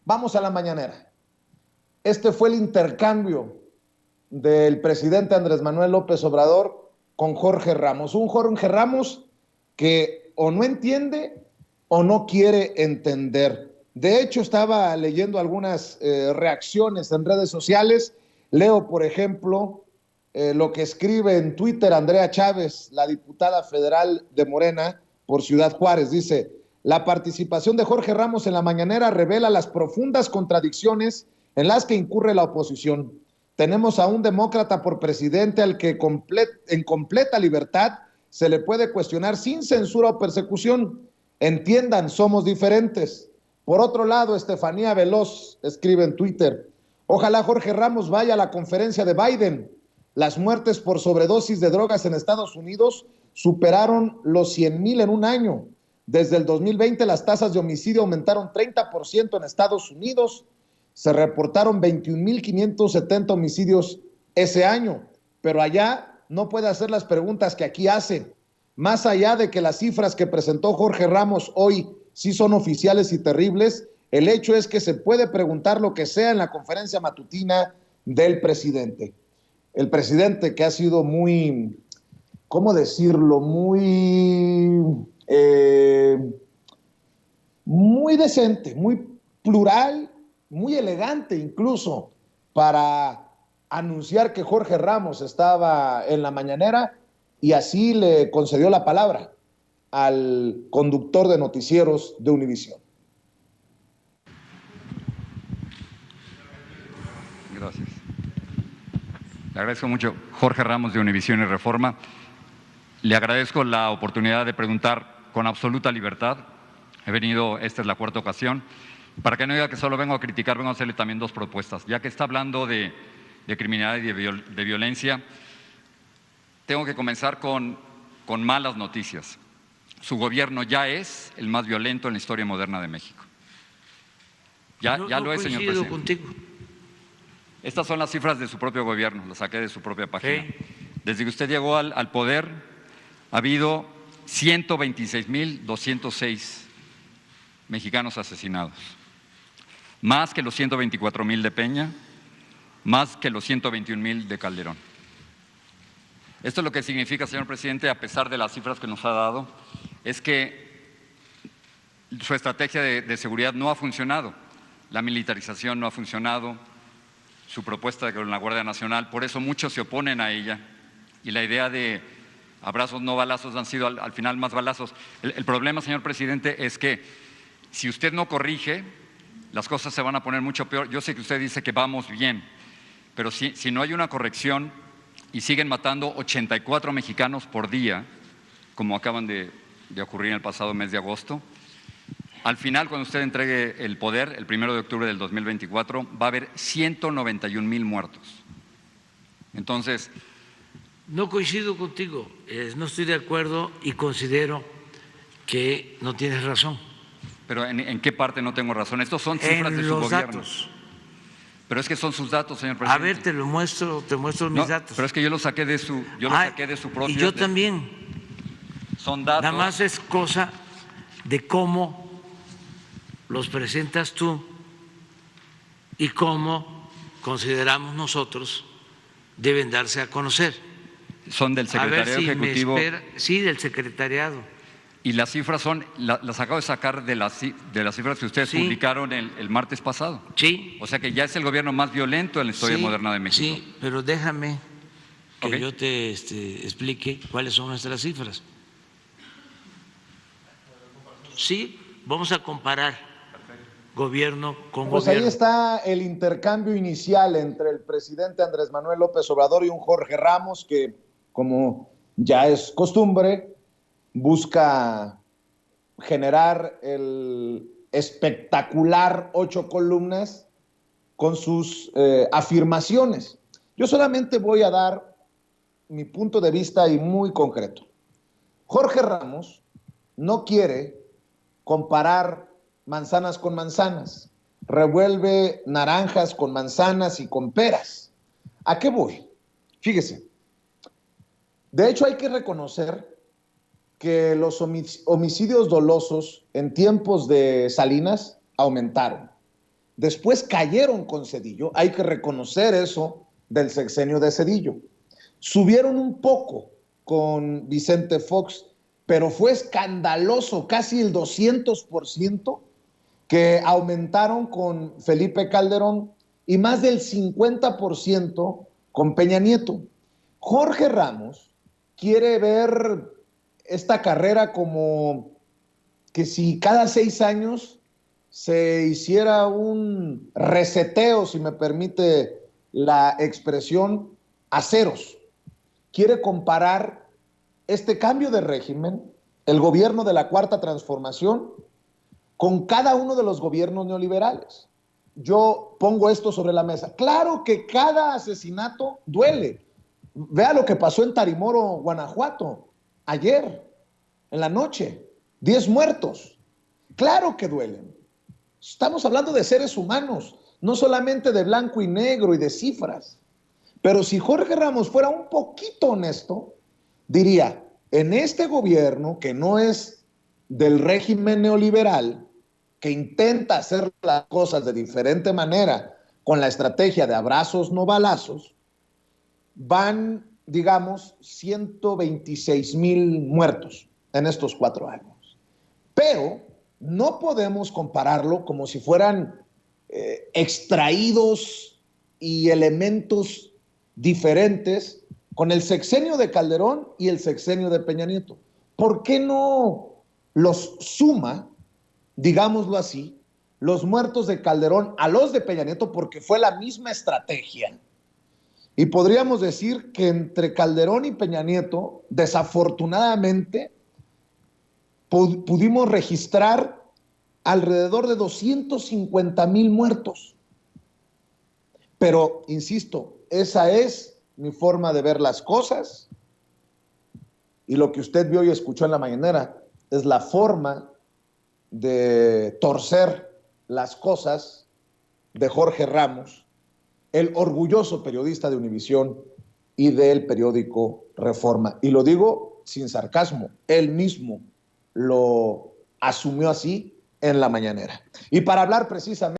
Vamos a la mañanera. Este fue el intercambio del presidente Andrés Manuel López Obrador con Jorge Ramos. Un Jorge Ramos que o no entiende o no quiere entender. De hecho, estaba leyendo algunas reacciones en redes sociales. Leo, por ejemplo, lo que escribe en Twitter Andrea Chávez, la diputada federal de Morena por Ciudad Juárez. Dice: la participación de Jorge Ramos en la mañanera revela las profundas contradicciones en las que incurre la oposición. Tenemos a un demócrata por presidente al que en completa libertad se le puede cuestionar sin censura o persecución. Entiendan, somos diferentes. Por otro lado, Estefanía Veloz escribe en Twitter: ojalá Jorge Ramos vaya a la conferencia de Biden. Las muertes por sobredosis de drogas en Estados Unidos superaron los 100,000 en un año. Desde el 2020 las tasas de homicidio aumentaron 30% en Estados Unidos. Se reportaron 21,570 homicidios ese año, pero allá no puede hacer las preguntas que aquí hace. Más allá de que las cifras que presentó Jorge Ramos hoy sí son oficiales y terribles, el hecho es que se puede preguntar lo que sea en la conferencia matutina del presidente. El presidente, que ha sido muy, ¿cómo decirlo? Muy decente, muy plural, muy elegante incluso, para anunciar que Jorge Ramos estaba en la mañanera, y así le concedió la palabra al conductor de noticieros de Univisión. Gracias. Le agradezco mucho. Jorge Ramos, de Univisión y Reforma. Le agradezco la oportunidad de preguntar con absoluta libertad. He venido, esta es la cuarta ocasión. Para que no diga que solo vengo a criticar, vengo a hacerle también dos propuestas. Ya que está hablando de criminalidad y de violencia, tengo que comenzar con malas noticias. Su gobierno ya es el más violento en la historia moderna de México. Ya lo es, señor presidente. Contigo. Estas son las cifras de su propio gobierno, las saqué de su propia página. Sí. Desde que usted llegó al poder, ha habido 126,206 mexicanos asesinados, más que los 124,000 de Peña, más que los 121,000 de Calderón. Esto lo que significa, señor presidente, a pesar de las cifras que nos ha dado, es que su estrategia de seguridad no ha funcionado. La militarización no ha funcionado, su propuesta con la Guardia Nacional, por eso muchos se oponen a ella, y la idea de abrazos no balazos han sido al final más balazos. El problema, señor presidente, es que si usted no corrige, las cosas se van a poner mucho peor. Yo sé que usted dice que vamos bien, pero si no hay una corrección y siguen matando 84 mexicanos por día, como acaban de ocurrir en el pasado mes de agosto, al final, cuando usted entregue el poder, el 1 de octubre del 2024, va a haber 191,000 muertos. Entonces, no coincido contigo, no estoy de acuerdo y considero que no tienes razón. ¿Pero en qué parte no tengo razón? Estos son cifras de su gobierno. Datos. Pero es que son sus datos, señor presidente. A ver, te muestro mis datos. Pero es que yo los saqué de su, propio. Y yo también. Son datos. Nada más es cosa de cómo los presentas tú y cómo consideramos nosotros deben darse a conocer. Son del secretariado ejecutivo. Sí, del secretariado. Y las cifras son, las acabo de sacar de las cifras que ustedes publicaron el martes pasado. Sí. O sea que ya es el gobierno más violento en la historia moderna de México. Sí, pero déjame que yo te explique cuáles son nuestras cifras. Sí, vamos a comparar gobierno con pues gobierno. Ahí está el intercambio inicial entre el presidente Andrés Manuel López Obrador y un Jorge Ramos que, como ya es costumbre, busca generar el espectacular 8 columnas con sus afirmaciones. Yo solamente voy a dar mi punto de vista y muy concreto. Jorge Ramos no quiere comparar manzanas con manzanas, revuelve naranjas con manzanas y con peras. ¿A qué voy? Fíjese, de hecho hay que reconocer que los homicidios dolosos en tiempos de Salinas aumentaron. después cayeron con Zedillo, hay que reconocer eso del sexenio de Zedillo. Subieron un poco con Vicente Fox, pero fue escandaloso, casi el 200% que aumentaron con Felipe Calderón y más del 50% con Peña Nieto. Jorge Ramos quiere ver esta carrera como que si cada 6 años se hiciera un reseteo, si me permite la expresión, a ceros. Quiere comparar este cambio de régimen, el gobierno de la Cuarta Transformación, con cada uno de los gobiernos neoliberales. Yo pongo esto sobre la mesa. Claro que cada asesinato duele. Vea lo que pasó en Tarimoro, Guanajuato, ayer, en la noche. 10 muertos. Claro que duelen. Estamos hablando de seres humanos, no solamente de blanco y negro y de cifras. Pero si Jorge Ramos fuera un poquito honesto, diría, en este gobierno, que no es del régimen neoliberal, que intenta hacer las cosas de diferente manera, con la estrategia de abrazos no balazos, van, digamos, 126,000 muertos en estos 4 años. Pero no podemos compararlo como si fueran extraídos y elementos diferentes con el sexenio de Calderón y el sexenio de Peña Nieto. ¿Por qué no los suma, digámoslo así, los muertos de Calderón a los de Peña Nieto? Porque fue la misma estrategia. Y podríamos decir que entre Calderón y Peña Nieto, desafortunadamente, pudimos registrar alrededor de 250,000 muertos. Pero, insisto, esa es mi forma de ver las cosas, y lo que usted vio y escuchó en la mañanera es la forma de torcer las cosas de Jorge Ramos, el orgulloso periodista de Univisión y del periódico Reforma. Y lo digo sin sarcasmo, él mismo lo asumió así en la mañanera. Y para hablar precisamente